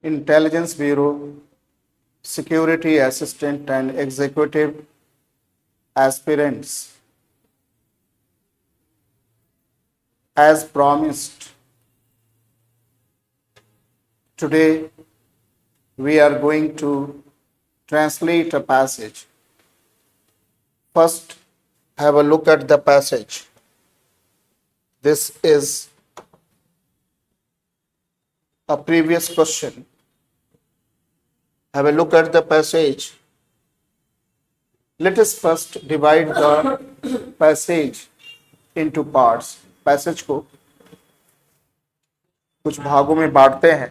Intelligence Bureau, security assistant, and executive aspirants. As promised, today we are going to translate a passage. First, have a look at the passage. This is a previous question. Have a look at the passage. Let us first divide the passage into parts. Passage को कुछ भागों में बांटते हैं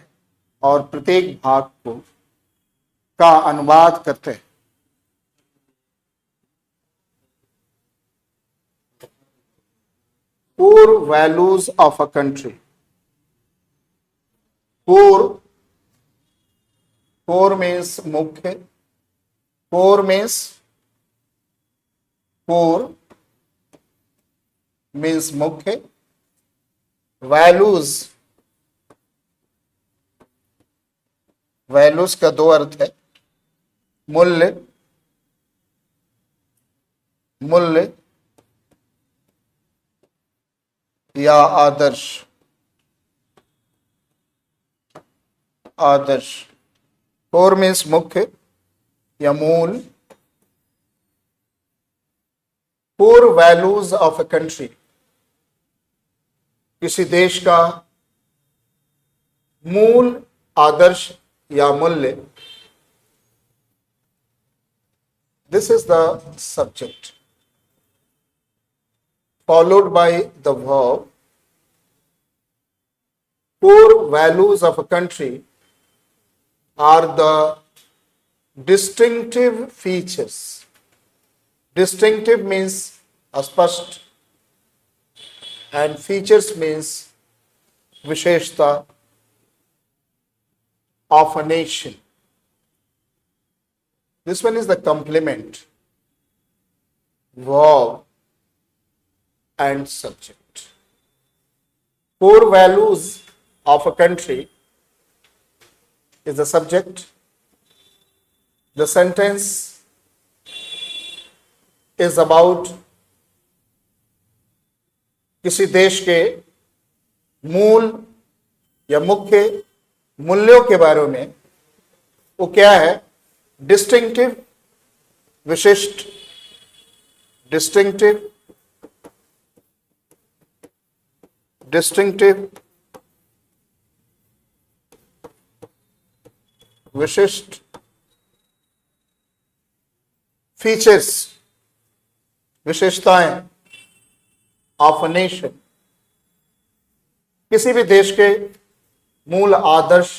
और प्रत्येक भाग को का अनुवाद करते हैं. Core values of a country. Core means मुख्य. Core means मुख्य. वैल्यूज का दो अर्थ है, मूल्य या आदर्श. कोर मीन्स मुख्य या मूल. Core values of a country, किसी देश का मूल आदर्श या मूल्य. This is the subject, followed by the verb. Core values of a country are the distinctive features. Distinctive means स्पष्ट and features means विशेषता of a nation. This one is the complement, verb and subject. Core values of a country is the subject. The sentence is about किसी देश के मूल या मुख्य मूल्यों के बारे में. वो क्या है? डिस्टिंक्टिव, विशिष्ट. डिस्टिंक्टिव विशिष्ट. फीचर्स, विशेषताएं ऑफ अ नेशन, किसी भी देश के मूल आदर्श,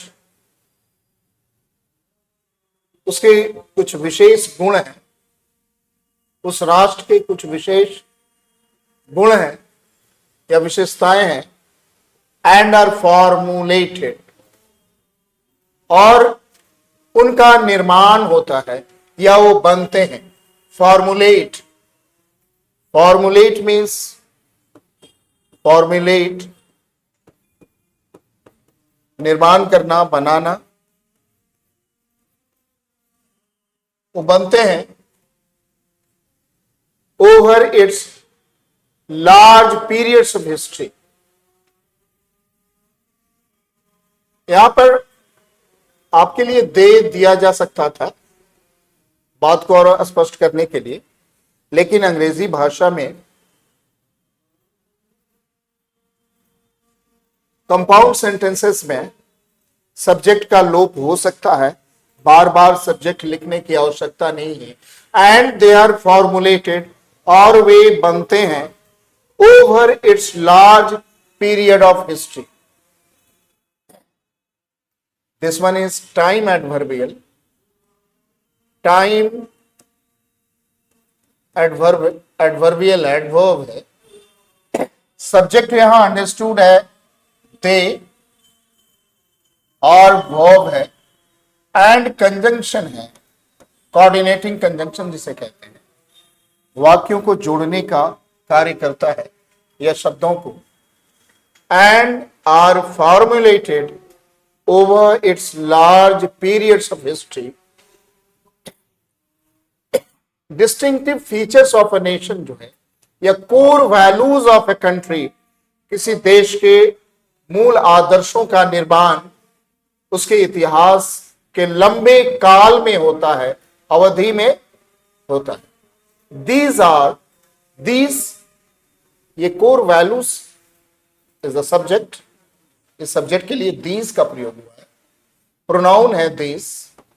उसके कुछ विशेष गुण हैं, उस राष्ट्र के कुछ विशेष गुण हैं या विशेषताएं हैं. एंड आर फॉर्मुलेटेड, और उनका निर्माण होता है या वो बनते हैं. फॉर्मुलेट मीन्स फॉर्मुलेट, निर्माण करना, बनाना. वो बनते हैं over it's large periods of history. यहां पर आपके लिए दे दिया जा सकता था बात को और स्पष्ट करने के लिए, लेकिन अंग्रेजी भाषा में कंपाउंड सेंटेंसेस में सब्जेक्ट का लोप हो सकता है. बार बार सब्जेक्ट लिखने की आवश्यकता नहीं है. एंड दे आर फॉर्मुलेटेड, और वे बनते हैं over it's large period of history. This one is time adverbial. Time adverbial adverb है. सब्जेक्ट यहां अंडरस्टूड है दे, और वर्ब है, एंड कंजंक्शन है, कोऑर्डिनेटिंग कंजंक्शन जिसे कहते हैं. वाक्यों को जोड़ने का कार्य करता है या शब्दों को. And are formulated over its large periods of history. Distinctive features of a nation जो है या core values of a country, किसी देश के मूल आदर्शों का निर्माण उसके इतिहास के लंबे काल में होता है, अवधि में होता है। दीज ये core values is the subject, इस सब्जेक्ट के लिए दीज का प्रयोग हुआ है, प्रोनाउन है these.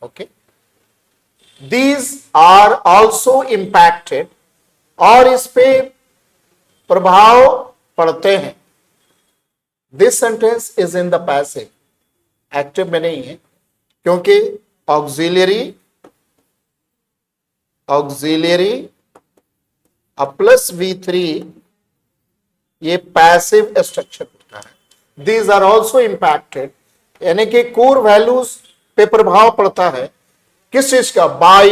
Okay, these are also impacted, और इस पे प्रभाव पड़ते हैं। This sentence is in the passive, active में नहीं है, क्योंकि ऑक्सिलियरी प्लस V3 ये पैसिव स्ट्रक्चर होता है। दीज आर ऑल्सो इंपैक्टेड, यानी कि कोर वैल्यूज पे प्रभाव पड़ता है किस चीज का? बाय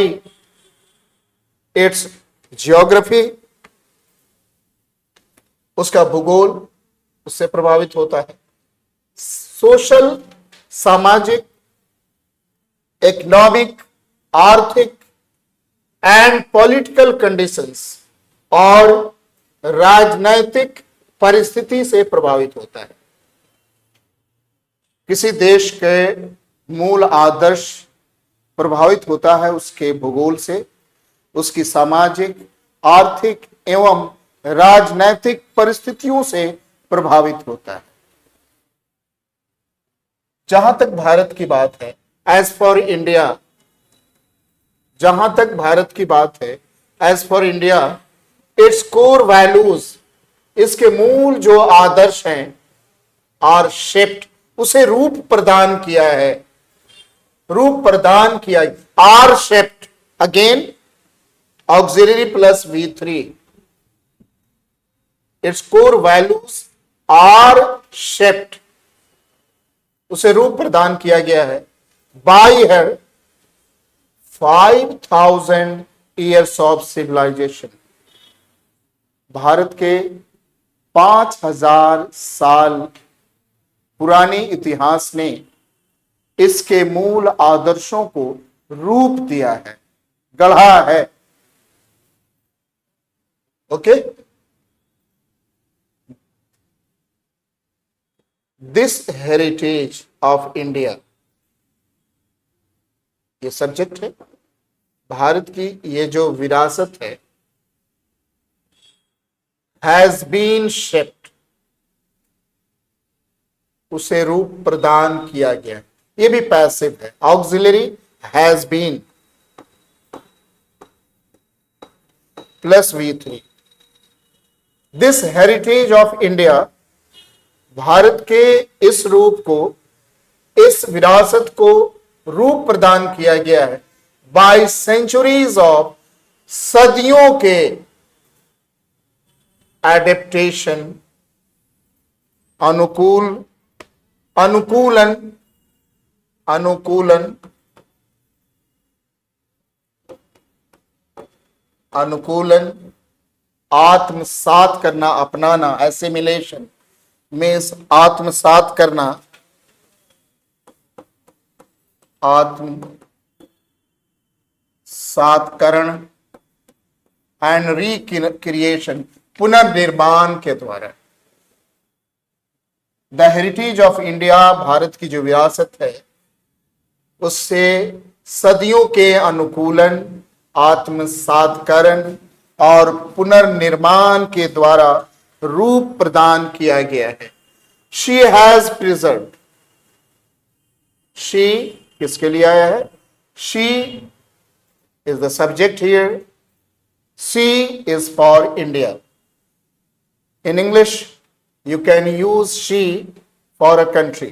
इट्स जियोग्राफी, उसका भूगोल उससे प्रभावित होता है। सोशल, सामाजिक, इकोनॉमिक, आर्थिक एंड पॉलिटिकल कंडीशंस, और राजनैतिक परिस्थिति से प्रभावित होता है। किसी देश के मूल आदर्श प्रभावित होता है उसके भूगोल से, उसकी सामाजिक, आर्थिक एवं राजनैतिक परिस्थितियों से प्रभावित होता है। जहां तक भारत की बात है, एज फॉर इंडिया, जहां तक भारत की बात है, as for India, its core values, इसके मूल जो आदर्श हैं, आर शेप्ड, उसे रूप प्रदान किया है, रूप प्रदान किया, are shaped, again auxiliary plus V3, its core values are shaped, उसे रूप प्रदान किया गया है by her 5000 years of civilisation, भारत के 5000 साल पुराने इतिहास ने इसके मूल आदर्शों को रूप दिया है, गढ़ा है। Okay, this heritage of India, ये सब्जेक्ट है, भारत की ये जो विरासत है, हैज बीन शेप्ड, उसे रूप प्रदान किया गया, ये भी पैसिव है। Auxiliary has been plus V3, this heritage of India, Bharat के इस रूप को, इस विरासत को रूप प्रदान किया गया है बाय सेंचुरीज ऑफ, सदियों के एडेप्टेशन, अनुकूलन, आत्मसात करना, अपनाना, एसिमिलेशन में आत्मसात करना, आत्मसातकरण एंड रिक्रिएशन, पुनर्निर्माण के द्वारा। The heritage of India, Bharat की जो विरासत है, उससे सदियों के अनुकूलन, आत्मसातकरण और पुनर्निर्माण के द्वारा रूप प्रदान किया गया है। शी हैज प्रिजर्व्ड, शी किसके लिए आया है? She is the subject here, she is for India. In English, you can use she for a country.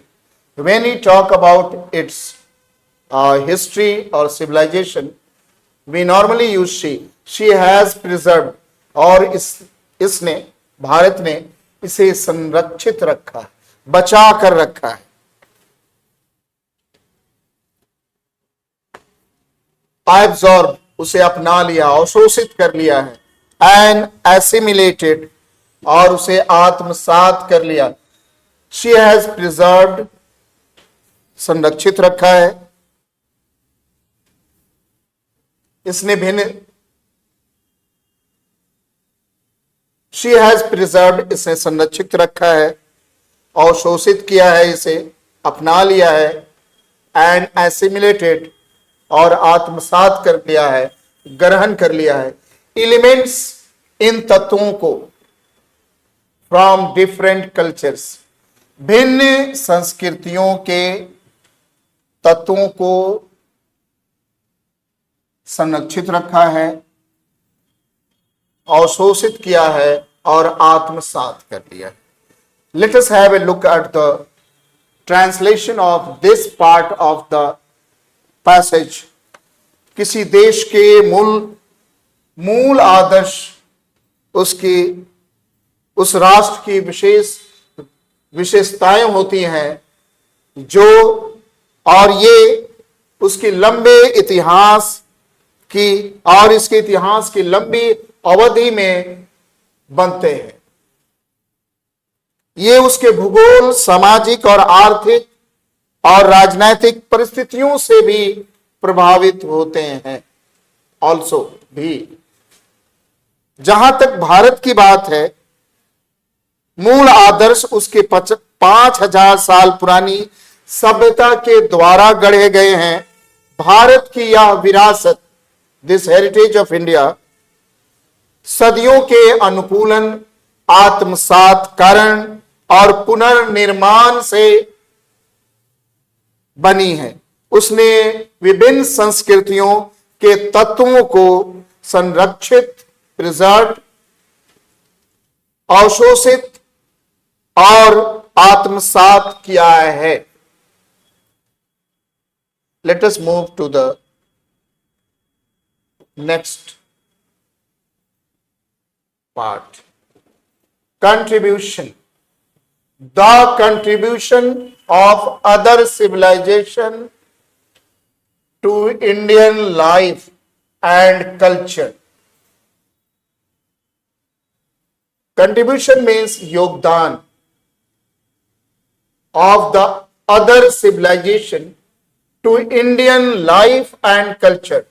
When we talk about its history or civilization, we normally use she. She has preserved, और इसने, भारत ने इसे संरक्षित रखा है, बचा कर रखा है। Absorb, उसे अपना लिया, अवशोषित कर लिया है। And assimilated, और उसे आत्मसात कर लिया। She has preserved संरक्षित रखा है। इसने भिन्न शी हैज प्रिजर्व्ड, इसे संरक्षित रखा है, अवशोषित किया है, इसे अपना लिया है, एंड एसिमिलेटेड, और आत्मसात कर लिया है, ग्रहण कर लिया है, एलिमेंट्स, इन तत्वों को, फ्रॉम डिफरेंट कल्चर्स, भिन्न संस्कृतियों के तत्वों को संरक्षित रखा है, अवशोषित किया है और आत्मसात कर लिया है। Let us have a look at the translation of this part of the passage. किसी देश के मूल आदर्श, उसकी उस राष्ट्र की विशेषताएं होती हैं जो, और ये उसके लंबे इतिहास की और इसके इतिहास की लंबी अवधि में बनते हैं। ये उसके भूगोल, सामाजिक और आर्थिक और राजनीतिक परिस्थितियों से भी प्रभावित होते हैं। ऑल्सो भी जहां तक भारत की बात है, मूल आदर्श उसके 5000 साल पुरानी सभ्यता के द्वारा गढ़े गए हैं। भारत की यह विरासत, दिस हेरिटेज ऑफ इंडिया, सदियों के अनुकूलन, आत्मसातकरण और पुनर्निर्माण से बनी है। उसने विभिन्न संस्कृतियों के तत्वों को संरक्षित, प्रिजर्व, अवशोषित और आत्मसात किया है। Let us move to the next part. Contribution. The contribution of other civilization to Indian life and culture. Contribution means योगदान of the other civilization to Indian life and culture.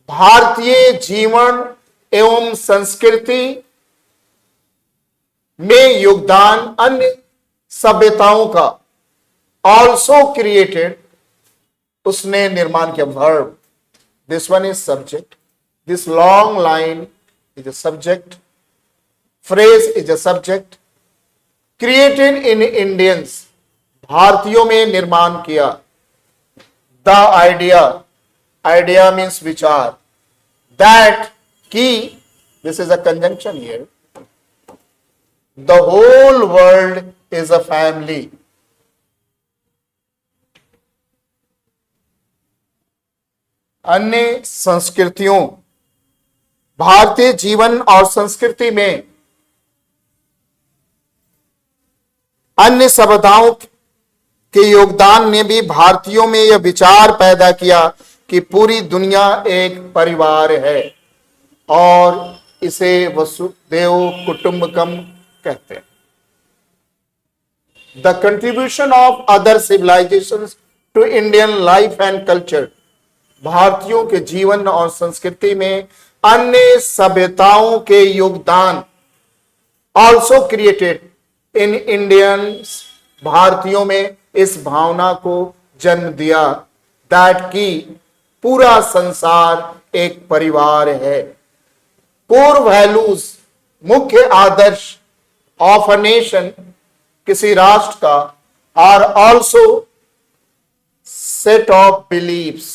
Bharatiya Jeevan एवं संस्कृति में योगदान अन्य सभ्यताओं का, ऑल्सो क्रिएटेड, उसने निर्माण किया। Verb, this one is subject, this long line is a subject, phrase is a subject, created in Indians, भारतीयों में निर्माण किया। द आइडिया, आइडिया मीन्स विचार, दैट की, this is a conjunction here, the whole world is a family. अन्य संस्कृतियों, भारतीय जीवन और संस्कृति में अन्य सभ्यताओं के योगदान ने भी भारतीयों में यह विचार पैदा किया कि पूरी दुनिया एक परिवार है, और इसे वसुदेव कुटुंबकम कहते हैं। The contribution of other civilisations to Indian life and culture, भारतीयों के जीवन और संस्कृति में अन्य सभ्यताओं के योगदान, ऑल्सो क्रिएटेड इन इंडियंस, भारतीयों में इस भावना को जन्म दिया, दैट की पूरा संसार एक परिवार है। कोर वैल्यूज, मुख्य आदर्श ऑफ अ नेशन, किसी राष्ट्र का, are also set of beliefs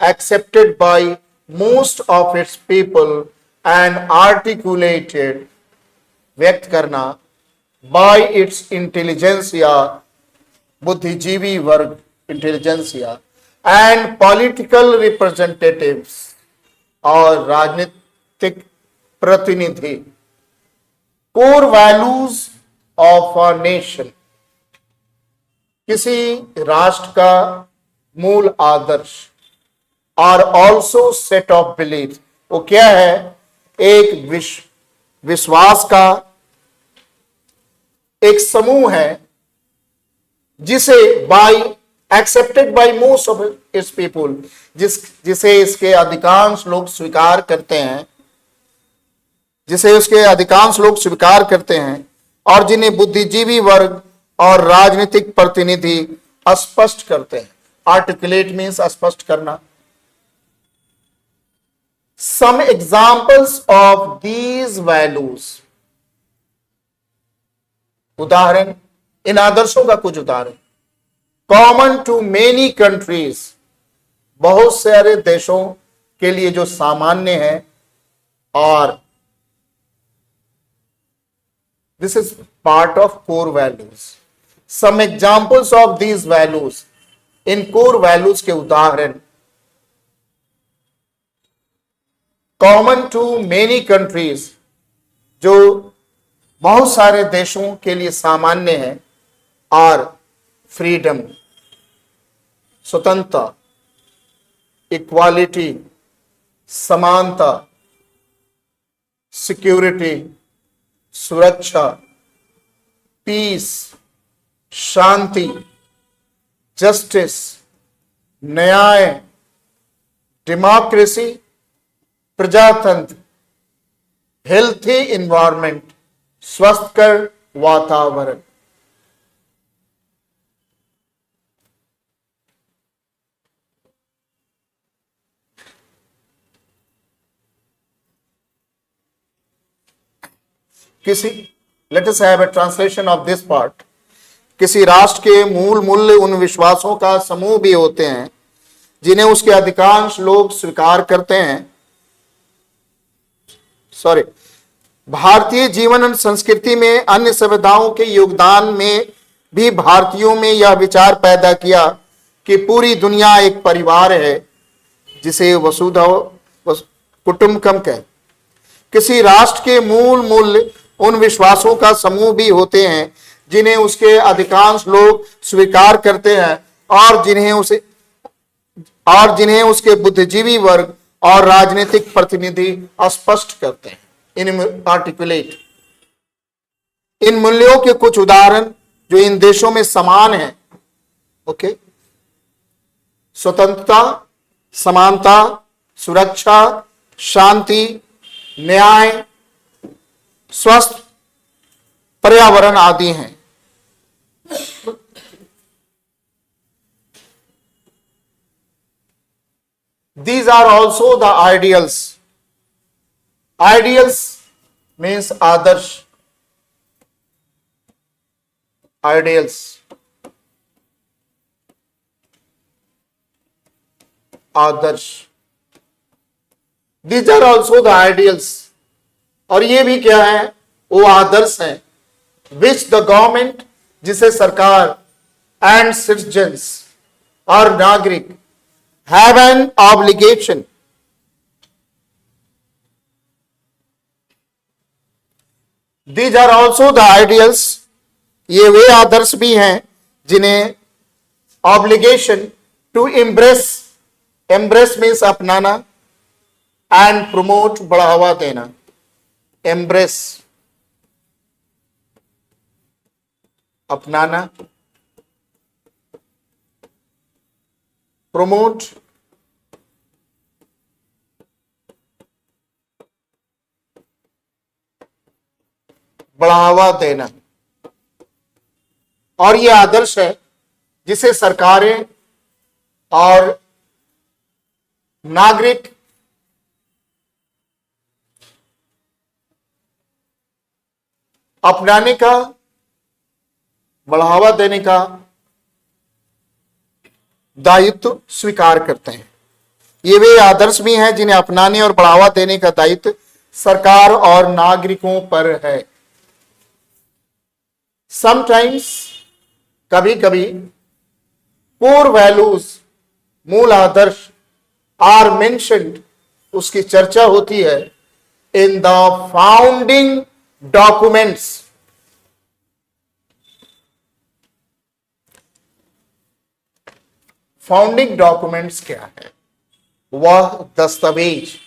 accepted by most of its people and articulated, व्यक्त करना, बाय इट्स इंटेलिजेंसिया, बुद्धिजीवी वर्ग, इंटेलिजेंसिया, एंड पॉलिटिकल रिप्रेजेंटेटिव्स, और राजनीतिक प्रतिनिधि। Core values of a nation, किसी राष्ट्र का मूल आदर्श, और ऑल्सो सेट ऑफ बिलीफ, वो क्या है? एक विश्वास का एक समूह है, जिसे by accepted by most of its people, जिसे इसके अधिकांश लोग स्वीकार करते हैं, जिसे उसके अधिकांश लोग स्वीकार करते हैं, और जिन्हें बुद्धिजीवी वर्ग और राजनीतिक प्रतिनिधि स्पष्ट करते हैं। आर्टिकुलेट मीन्स स्पष्ट करना। Some examples of these values, उदाहरण, इन आदर्शों का कुछ उदाहरण। कॉमन टू मेनी कंट्रीज, बहुत सारे देशों के लिए जो सामान्य है, और this is part of core values. Some examples of these values, इन कोर वैल्यूज के उदाहरण। कॉमन टू मेनी कंट्रीज, जो बहुत सारे देशों के लिए सामान्य है, और फ्रीडम, स्वतंत्रता, इक्वालिटी, समानता, सिक्योरिटी, सुरक्षा, पीस, शांति, जस्टिस, न्याय, डेमोक्रेसी, प्रजातंत्र, हेल्थी इन्वायरमेंट, स्वस्थकर वातावरण। Let us have a translation of this part. किसी राष्ट्र के मूल मूल्य उन विश्वासों का समूह भी होते हैं जिन्हें उसके अधिकांश लोग स्वीकार करते हैं। भारतीय जीवन और संस्कृति में अन्य सभ्यताओं के योगदान में भी भारतीयों में यह विचार पैदा किया कि पूरी दुनिया एक परिवार है, जिसे वसुधैव कुटुंबकम कहते। किसी राष्ट्र के मूल मूल्य उन विश्वासों का समूह भी होते हैं जिन्हें उसके अधिकांश लोग स्वीकार करते हैं, और जिन्हें उसके बुद्धिजीवी वर्ग और राजनीतिक प्रतिनिधि स्पष्ट करते हैं। इन आर्टिकुलेट, इन मूल्यों के कुछ उदाहरण जो इन देशों में समान हैं। ओके, स्वतंत्रता, समानता, सुरक्षा, शांति, न्याय, स्वस्थ पर्यावरण आदि हैं। These are also the ideals. Ideals means Adarsh. Ideals, Adarsh. These are also the ideals. और ये भी क्या है? वो आदर्श हैं which the government, जिसे सरकार, and citizens और नागरिक have an obligation, these are also the ideals, ये वे आदर्श भी हैं जिन्हें obligation to embrace means अपनाना, and promote बढ़ावा देना। embrace अपनाना, promote बढ़ावा देना। और यह आदर्श है जिसे सरकारें और नागरिक अपनाने का, बढ़ावा देने का दायित्व स्वीकार करते हैं। ये वे आदर्श भी हैं जिन्हें अपनाने और बढ़ावा देने का दायित्व सरकार और नागरिकों पर है। समटाइम्स, कभी कभी, कोर वैल्यूज, मूल आदर्श, आर मेंशन्ड, उसकी चर्चा होती है in the founding documents. Founding documents क्या है? वह दस्तावेज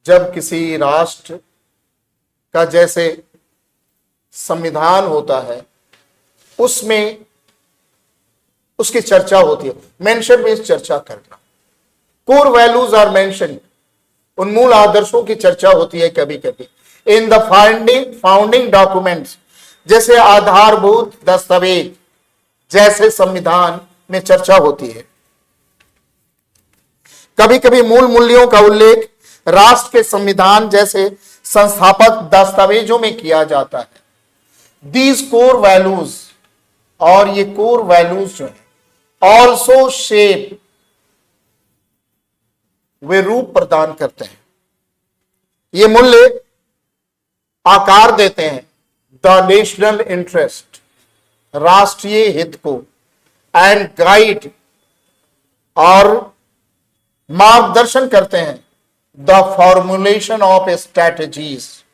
जब किसी राष्ट्र का जैसे संविधान होता है, उसमें उसकी चर्चा होती है। मेंशन मीन्स चर्चा करना। कोर वैल्यूज आर मेंशन, उन मूल आदर्शों की चर्चा होती है कभी कभी। इन द फाउंडिंग डॉक्यूमेंट्स, जैसे आधारभूत दस्तावेज, जैसे संविधान में चर्चा होती है। कभी कभी मूल मूल्यों का उल्लेख राष्ट्र के संविधान जैसे संस्थापक दस्तावेजों में किया जाता है। दीज कोर वैल्यूज, और ये कोर वैल्यूज जो है ऑल्सो शेप, वे रूप प्रदान करते हैं, ये मूल्य आकार देते हैं द नेशनल इंटरेस्ट, राष्ट्रीय हित को, एंड गाइड, और मार्गदर्शन करते हैं द फॉर्मुलेशन ऑफ स्ट्रैटेजीज,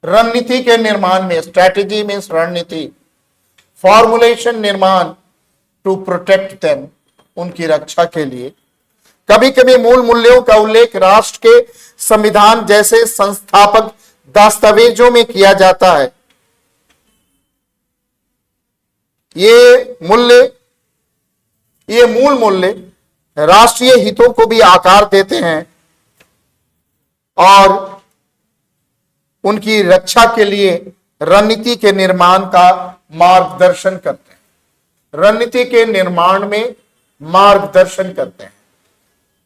रणनीति के निर्माण में। स्ट्रैटेजी मीन्स रणनीति, फॉर्मुलेशन निर्माण, टू प्रोटेक्ट देम, उनकी रक्षा के लिए। कभी कभी मूल मूल्यों का उल्लेख राष्ट्र के संविधान जैसे संस्थापक दस्तावेजों में किया जाता है। ये मूल मूल्य राष्ट्रीय हितों को भी आकार देते हैं और उनकी रक्षा के लिए रणनीति के निर्माण का मार्गदर्शन करते हैं। रणनीति के निर्माण में मार्गदर्शन करते हैं।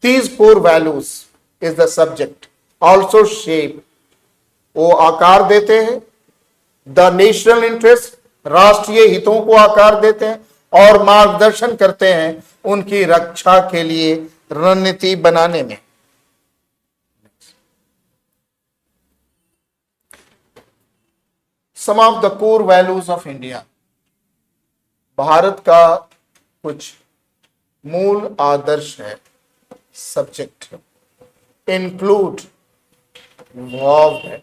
These core values is the subject, also shape, वो आकार देते हैं द नेशनल इंटरेस्ट, राष्ट्रीय हितों को आकार देते हैं और मार्गदर्शन करते हैं उनकी रक्षा के लिए रणनीति बनाने में। Some of the core values of India, Bharat का कुछ मूल आदर्श है, सब्जेक्ट इंक्लूड, वर्ब है,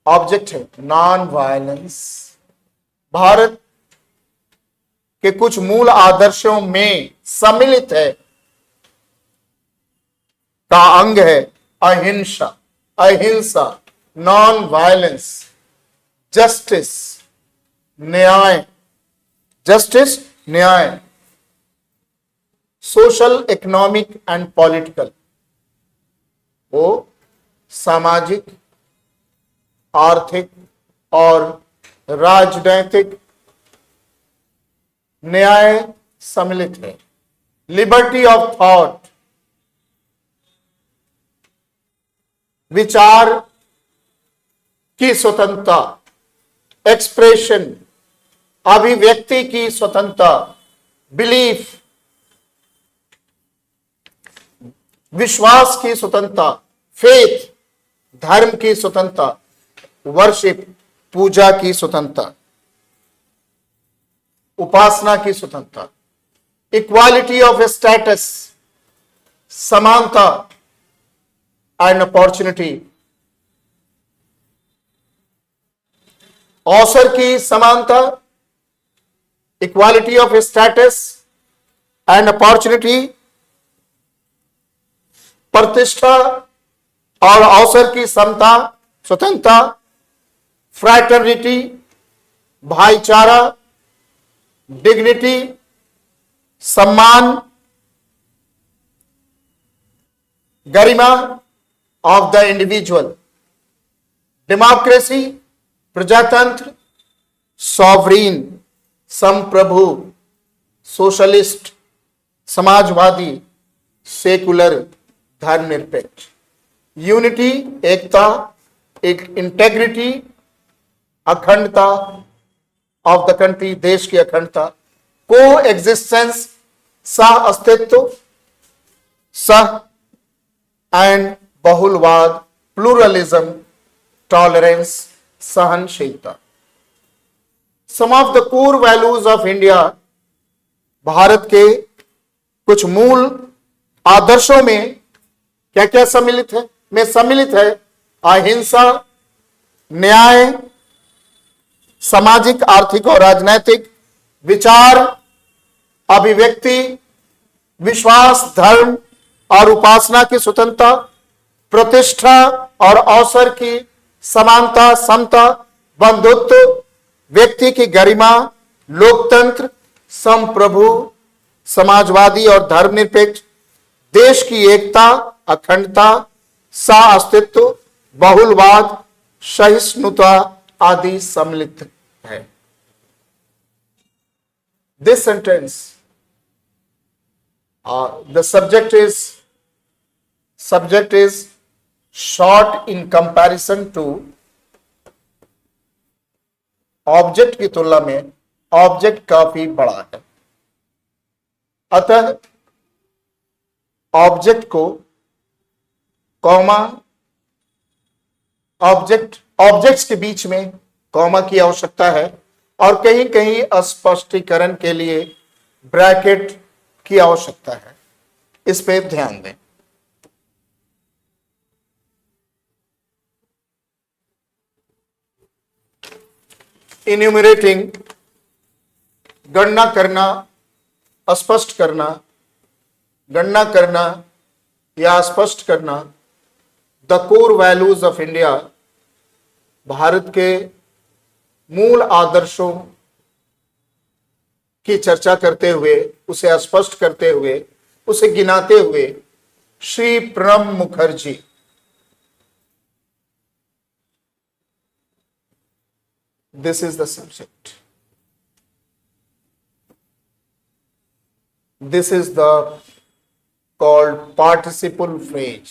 ऑब्जेक्ट है नॉन वायलेंस। भारत के कुछ मूल आदर्शों में सम्मिलित है, का अंग है अहिंसा, नॉन वायलेंस, जस्टिस, न्याय, सोशल, इकोनॉमिक एंड पॉलिटिकल, वो सामाजिक, आर्थिक और राजनैतिक न्याय सम्मिलित है। लिबर्टी ऑफ थॉट, विचार की स्वतंत्रता, एक्सप्रेशन, अभिव्यक्ति की स्वतंत्रता, बिलीफ, विश्वास की स्वतंत्रता, फेथ, धर्म की स्वतंत्रता, वर्शिप, पूजा की स्वतंत्रता, उपासना की स्वतंत्रता, इक्वालिटी ऑफ स्टेटस, समानता एंड अपॉर्चुनिटी, अवसर की समानता, equality of status and opportunity, प्रतिष्ठा और अवसर की समता, स्वतंत्रता, फ्रैटर्निटी, भाईचारा, डिग्निटी, सम्मान, गरिमा ऑफ द इंडिविजुअल, डेमोक्रेसी, प्रजातंत्र, सॉवरीन, संप्रभु, सोशलिस्ट, समाजवादी, सेकुलर, धर्मनिरपेक्ष, यूनिटी, एकता, इंटेग्रिटी, अखंडता ऑफ द कंट्री, देश की अखंडता, को एग्जिस्टेंस, सह अस्तित्व, सह एंड बहुलवाद, प्लूरलिज्म, टॉलरेंस, सहनशीलता। Some of the core values of India, Bharat के कुछ मूल आदर्शों में क्या क्या सम्मिलित है? में सम्मिलित है अहिंसा, न्याय, सामाजिक, आर्थिक और राजनैतिक, विचार, अभिव्यक्ति, विश्वास, धर्म और उपासना की स्वतंत्रता, प्रतिष्ठा और अवसर की समानता, समता, बंधुत्व, व्यक्ति की गरिमा, लोकतंत्र, संप्रभु, समाजवादी और धर्मनिरपेक्ष, देश की एकता, अखंडता, सह अस्तित्व, बहुलवाद, सहिष्णुता आदि सम्मिलित है। This sentence, the subject is short in comparison to object की तुलना में ऑब्जेक्ट काफी बड़ा है। अतः ऑब्जेक्ट को कॉमा, ऑब्जेक्ट्स के बीच में कॉमा की आवश्यकता है और कहीं कहीं स्पष्टीकरण के लिए ब्रैकेट की आवश्यकता है। इस पे ध्यान दें। इन्यूमरेटिंग, गणना करना, स्पष्ट करना, गणना करना या स्पष्ट करना। The core values of India, Bharat के मूल आदर्शों की चर्चा करते हुए, उसे स्पष्ट करते हुए, उसे गिनाते हुए Shri Pranab Mukherjee this is the subject, this is the called participle phrase,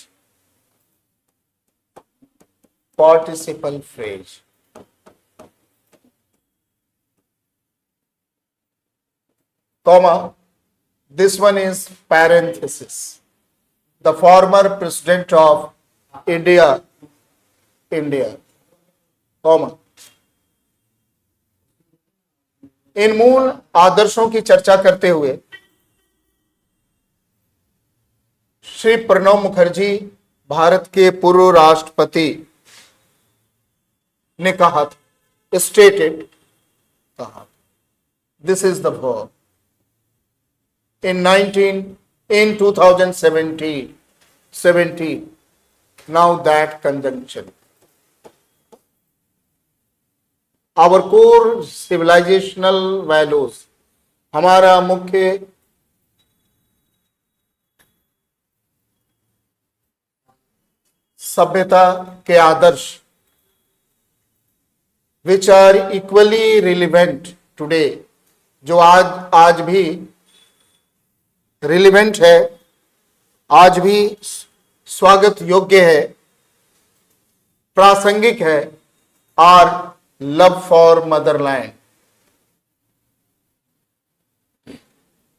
participle phrase। comma, this one is parenthesis, the former president of India, comma। इन मूल आदर्शों की चर्चा करते हुए श्री प्रणब मुखर्जी, भारत के पूर्व राष्ट्रपति ने कहा था, स्टेटेड, कहा, this is the verb in 2017, now that conjunction, our core civilizational values, हमारा मुख्य सभ्यता के आदर्श, which are equally relevant today, जो आज भी रिलेवेंट है, आज भी स्वागत योग्य है, प्रासंगिक है। आर लव फॉर मदरलैंड,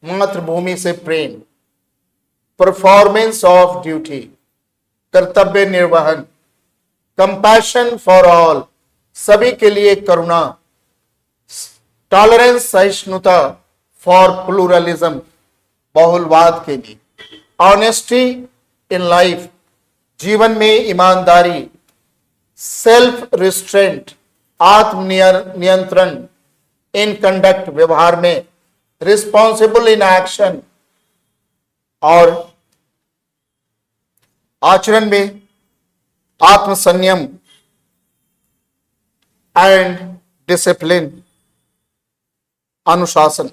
मातृभूमि से प्रेम, परफॉर्मेंस ऑफ ड्यूटी, कर्तव्य निर्वहन, कंपैशन फॉर ऑल, सभी के लिए करुणा, टॉलरेंस, सहिष्णुता, फॉर प्लूरलिज्म, बहुलवाद के लिए, ऑनेस्टी इन लाइफ, जीवन में ईमानदारी, सेल्फ रिस्ट्रेंट, आत्म नियंत्रण, इन कंडक्ट, व्यवहार में, रिस्पॉन्सिबल इन एक्शन, और आचरण में, आत्मसंयम, एंड डिसिप्लिन, अनुशासन।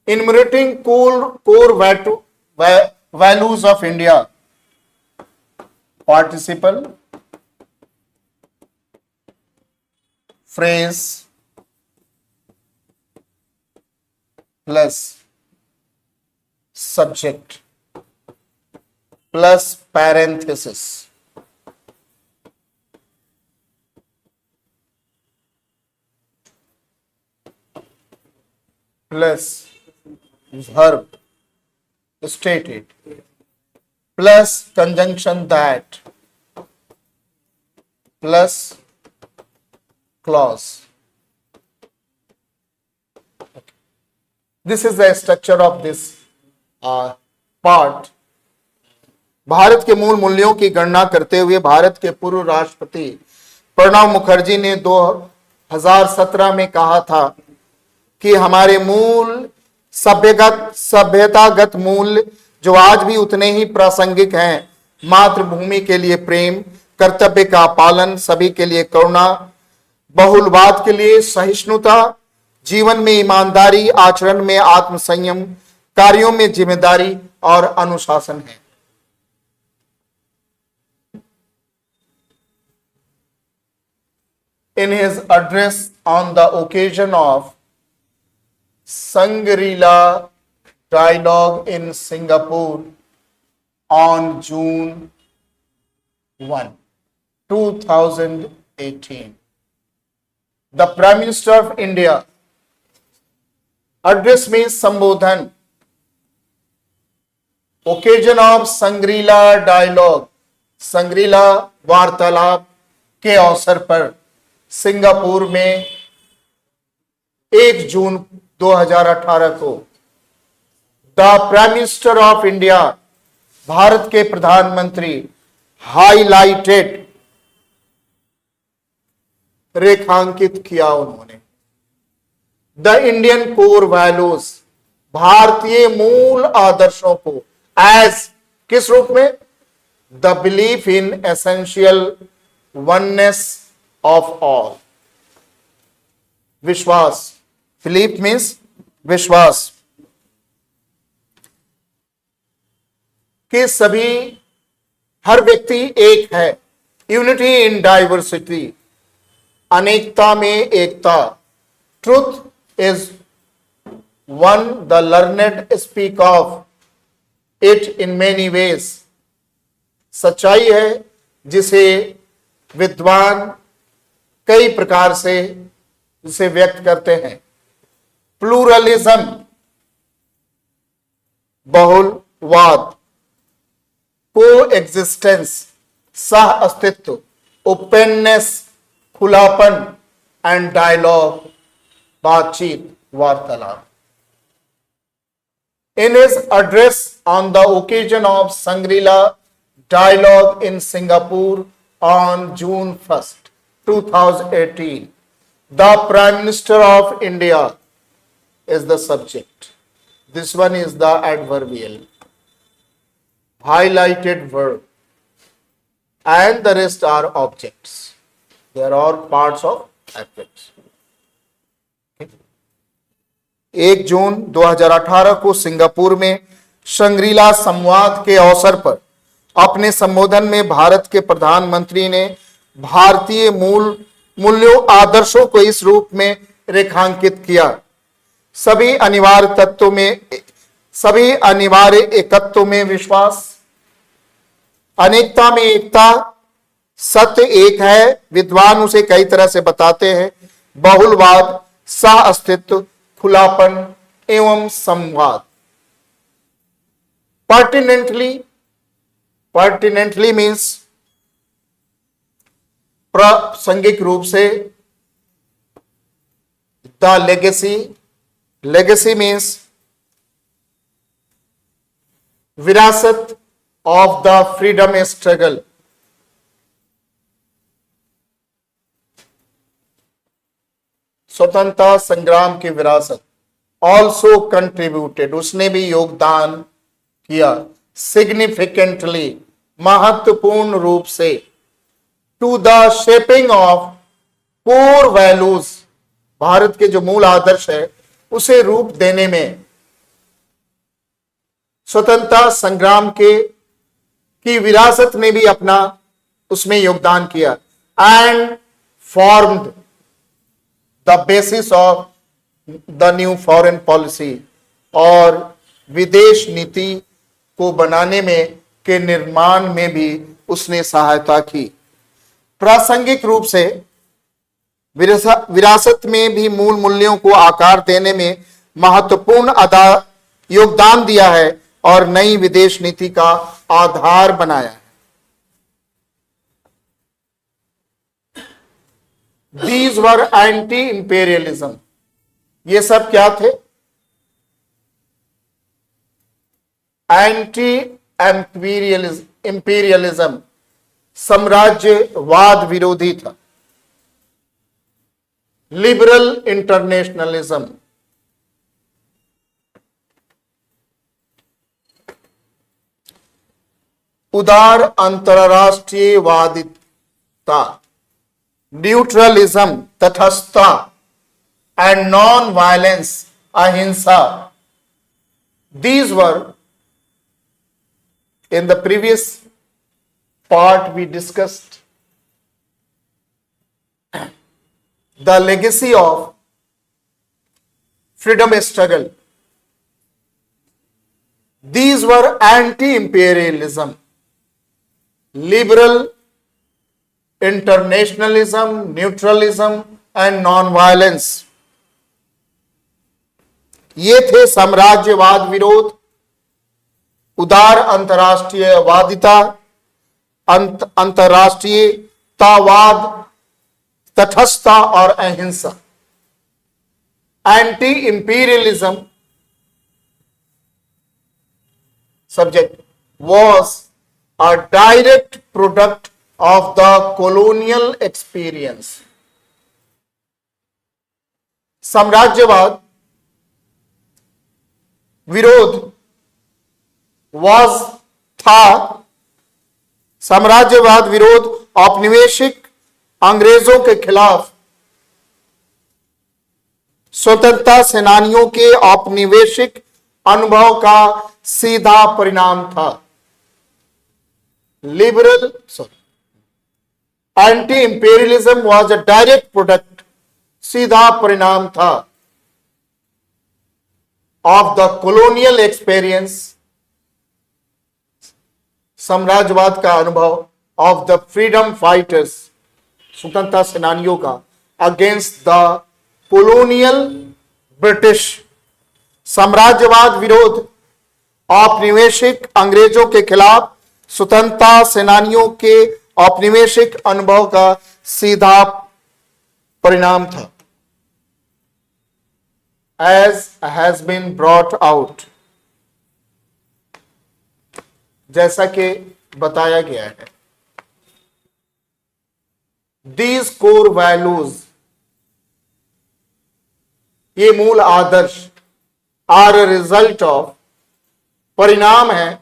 Enumerating core values of India, participle phrase plus subject plus parenthesis, plus verb stated, plus conjunction that, plus clause। This is the structure of this part। Bharat के मूल मूल्यों की गणना करते हुए भारत के पूर्व राष्ट्रपति प्रणब मुखर्जी ने 2017 में कहा था कि हमारे मूल सभ्यतागत मूल्य, जो आज भी उतने ही प्रासंगिक हैं, मातृभूमि के लिए प्रेम, कर्तव्य का पालन, सभी के लिए करुणा, बहुलवाद के लिए सहिष्णुता, जीवन में ईमानदारी, आचरण में आत्मसंयम, कार्यों में जिम्मेदारी और अनुशासन है। In his address on the occasion of Shangri-La Dialogue in Singapore on June 1, 2018, the Prime Minister of India address में संबोधन ओकेजन ऑफ संग्रीला डायलॉग, संग्रीला वार्तालाप के अवसर पर सिंगापुर में 1 जून 2018 को the prime minister of India, Bharat के प्रधानमंत्री, हाईलाइटेड, रेखांकित किया उन्होंने द इंडियन कोर वैल्यूज, भारतीय मूल आदर्शों को, एज किस रूप में, the belief in essential oneness of all, विश्वास, बिलीफ मीन्स विश्वास कि सभी, हर व्यक्ति एक है, यूनिटी इन डाइवर्सिटी, अनेकता में एकता, truth is one the learned speak of it in many ways, सच्चाई है जिसे विद्वान कई प्रकार से उसे व्यक्त करते हैं। प्लूरलिज्म, बहुलवाद, को एग्जिस्टेंस, सह अस्तित्व, ओपननेस, खुलापन, एंड डायलॉग, बातचीत, वार्तालाप। In his address on the occasion of Shangri-La Dialogue in Singapore on June 1st, 2018, the Prime Minister of India is the subject. This one is the adverbial, highlighted verb, and the rest are objects. They are all parts of adverbs. 1 जून 2018 को Singapore में Shangrila संवाद के अवसर पर अपने संबोधन में भारत के प्रधानमंत्री ने भारतीय मूल्यों, आदर्शों को इस रूप में रेखांकित किया। सभी अनिवार्य एकत्व में विश्वास, अनेकता में एकता, सत्य एक है, विद्वान उसे कई तरह से बताते हैं, बहुलवाद, सह अस्तित्व, खुलापन एवं संवाद। पर्टिनेंटली मीन्स प्रासंगिक रूप से, द लेगेसी मीन्स विरासत ऑफ द फ्रीडम स्ट्रगल, स्वतंत्रता संग्राम की विरासत। ऑल्सो कंट्रीब्यूटेड, उसने भी योगदान किया, सिग्निफिकेंटली, महत्वपूर्ण रूप से, to the shaping of core values, Bharat के जो मूल आदर्श है उसे रूप देने में, स्वतंत्रता संग्राम की विरासत ने भी अपना उसमें योगदान किया। And formed the basis of the new foreign policy, और विदेश नीति को बनाने में के निर्माण में भी उसने सहायता की। प्रासंगिक रूप से विरासत में भी मूल मूल्यों को आकार देने में महत्वपूर्ण योगदान दिया है और नई विदेश नीति का आधार बनाया है। These were anti-imperialism. ये सब क्या थे? एंटी-imperialism, साम्राज्यवाद विरोधी था। लिबरल इंटरनेशनलिज्म, उदार अंतरराष्ट्रीयवादिता, न्यूट्रलिज्म, तटस्थता, and non-violence, ahimsa. These were, in the previous part we discussed the legacy of freedom struggle. These were anti-imperialism, liberal internationalism, neutralism and non-violence. ये थे साम्राज्यवाद विरोध, उदार अंतरराष्ट्रीयवादिता, अंतरराष्ट्रीयतावाद, तटस्थता और अहिंसा. Anti imperialism subject was a direct product of the colonial experience. साम्राज्यवाद विरोध साम्राज्यवाद विरोध औपनिवेशिक अंग्रेजों के खिलाफ स्वतंत्रता सेनानियों के औपनिवेशिक अनुभव का सीधा परिणाम था. Anti imperialism was a direct product, सीधा परिणाम था ऑफ द कॉलोनियल एक्सपीरियंस, साम्राज्यवाद का अनुभव, ऑफ द फ्रीडम फाइटर्स, स्वतंत्रता सेनानियों का, अगेंस्ट द कॉलोनियल ब्रिटिश. साम्राज्यवाद विरोध औपनिवेशिक अंग्रेजों के खिलाफ स्वतंत्रता सेनानियों के औपनिवेशिक अनुभव का सीधा परिणाम था. As has been brought out, जैसा कि बताया गया है, these core values, ये मूल आदर्श, are a result of, परिणाम है,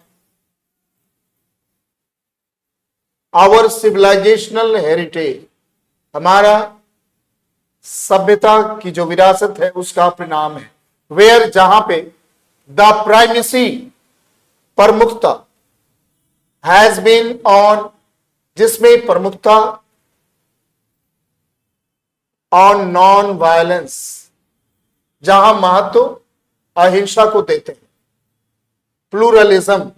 our civilizational heritage, हमारा सभ्यता की जो विरासत है उसका परिणाम है. वेयर, जहां पे द प्राइमेसी, प्रमुखता, हैज बीन ऑन, जिसमें प्रमुखता, ऑन नॉन वायलेंस, जहां महत्व अहिंसा को देते हैं. प्लूरलिज्म,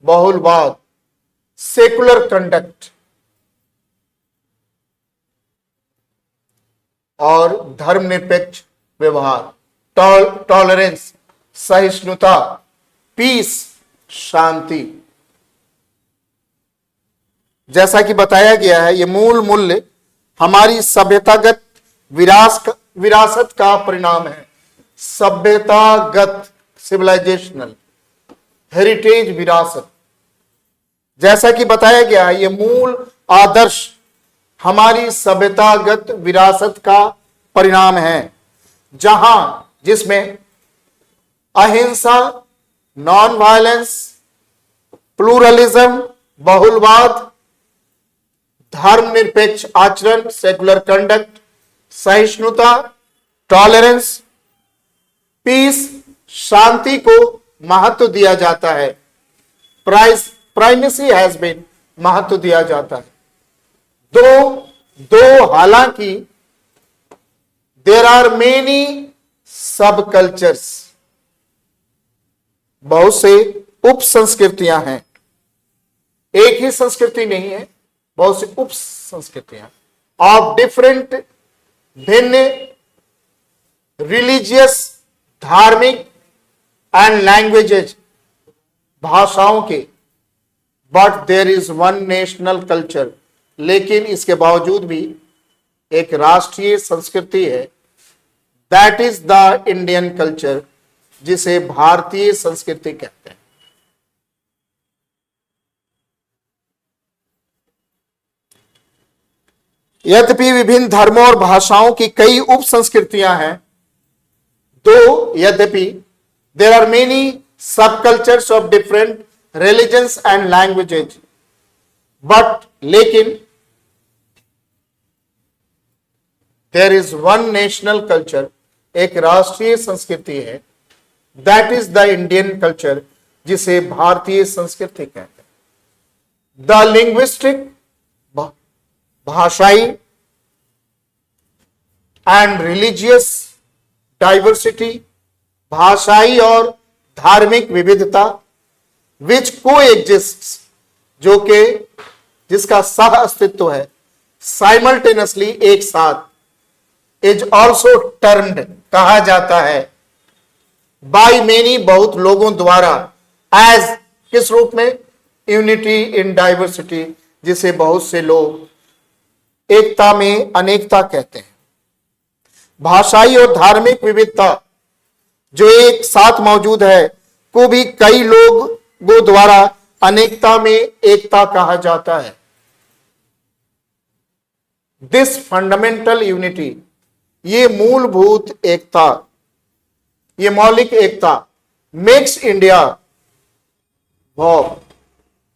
बहुलवाद, सेकुलर कंडक्ट और धर्मनिरपेक्ष व्यवहार. टॉलरेंस, सहिष्णुता, पीस, शांति. जैसा कि बताया गया है, ये मूल मूल्य हमारी सभ्यतागत विरासत का परिणाम है. सभ्यतागत, सिविलाइजेशनल हेरिटेज, विरासत. जैसा कि बताया गया है, ये मूल आदर्श हमारी सभ्यतागत विरासत का परिणाम है, जिसमें अहिंसा, नॉन वायलेंस, प्लूरलिज्म, बहुलवाद, धर्मनिरपेक्ष आचरण, सेकुलर कंडक्ट, सहिष्णुता, टॉलरेंस, पीस, शांति को महत्व दिया जाता है. प्राइमेसी हैज बीन, महत्व दिया जाता है. दो हालांकि there are many sub cultures, बहुत से उप संस्कृतियां हैं. एक ही संस्कृति नहीं है, बहुत से उप संस्कृतियां ऑफ डिफरेंट, भिन्न, रिलीजियस, धार्मिक एंड लैंग्वेजेज, भाषाओं के. But there is one national culture, लेकिन इसके बावजूद भी एक राष्ट्रीय संस्कृति है. That is the Indian culture, जिसे भारतीय संस्कृति कहते हैं. यद्यपि विभिन्न धर्मों और भाषाओं की कई उप संस्कृतियां हैं, यद्यपि there are many sub cultures of different religions and languages, but लेकिन there is one national culture, एक राष्ट्रीय संस्कृति है, that is the Indian culture, जिसे भारतीय संस्कृति कहते हैं। द लिंग्विस्टिक, भाषाई एंड रिलीजियस डाइवर्सिटी, भाषाई और धार्मिक विविधता, विच को एग्जिस्ट, जो कि जिसका सह अस्तित्व है, साइमल्टेनियसली, एक साथ, इज ऑल्सो टर्म्ड, कहा जाता है, बाय मेनी, बहुत लोगों द्वारा, एज, किस रूप में, यूनिटी इन डाइवर्सिटी, जिसे बहुत से लोग एकता में अनेकता कहते हैं। भाषाई और धार्मिक विविधता जो एक साथ मौजूद है को भी कई लोगों द्वारा अनेकता में एकता कहा जाता है। दिस फंडामेंटल यूनिटी, ये मूलभूत एकता, ये मौलिक एकता, makes India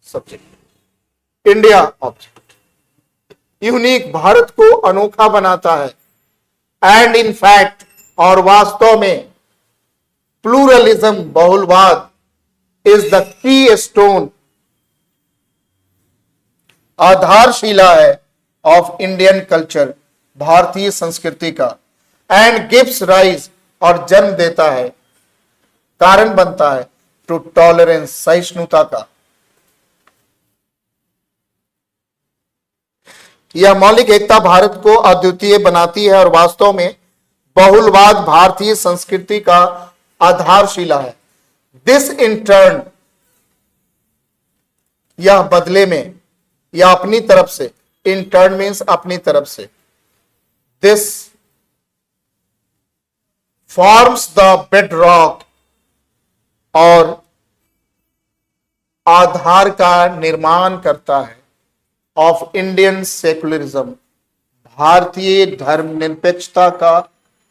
subject, India object, unique, Bharat को अनोखा बनाता है, एंड इन फैक्ट, और वास्तव में, प्लूरलिज्म, बहुलवाद, इज द की स्टोन, आधारशिला है, ऑफ इंडियन कल्चर, भारतीय संस्कृति का, एंड गिव्स राइज, और जन्म देता है, कारण बनता है, टू टॉलरेंस, सहिष्णुता का। यह मौलिक एकता भारत को अद्वितीय बनाती है और वास्तव में बहुलवाद भारतीय संस्कृति का आधारशिला है। दिस इन टर्न, यह बदले में, या अपनी तरफ से, इन टर्न मीन्स अपनी तरफ से, this forms the bed rock, और आधार का निर्माण करता है, ऑफ इंडियन सेकुलरिज्म, भारतीय धर्मनिरपेक्षता का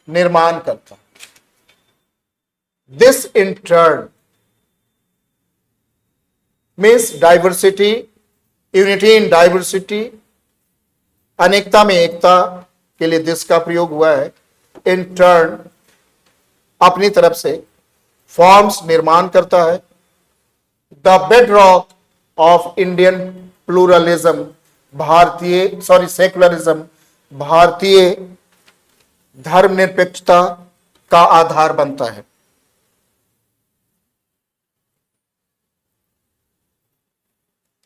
निर्माण करता है। This in turn means diversity, unity in diversity, अनेकता में एकता के लिए दिस का प्रयोग हुआ है। इन टर्न, अपनी तरफ से, फॉर्म्स, निर्माण करता है, the bedrock of Indian pluralism, भारतीय सेकुलरिज्म, भारतीय धर्मनिरपेक्षता का आधार बनता है।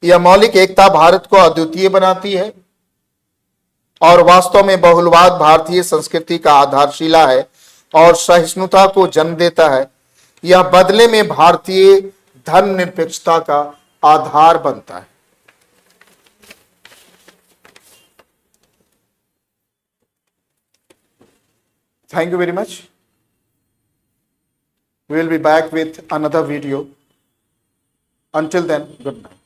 यह मौलिक एकता भारत को अद्वितीय बनाती है और वास्तव में बहुलवाद भारतीय संस्कृति का आधारशिला है और सहिष्णुता को जन्म देता है। यह बदले में भारतीय धर्मनिरपेक्षता का आधार बनता है। Thank you very much. We will be back with another video. Until then, good night.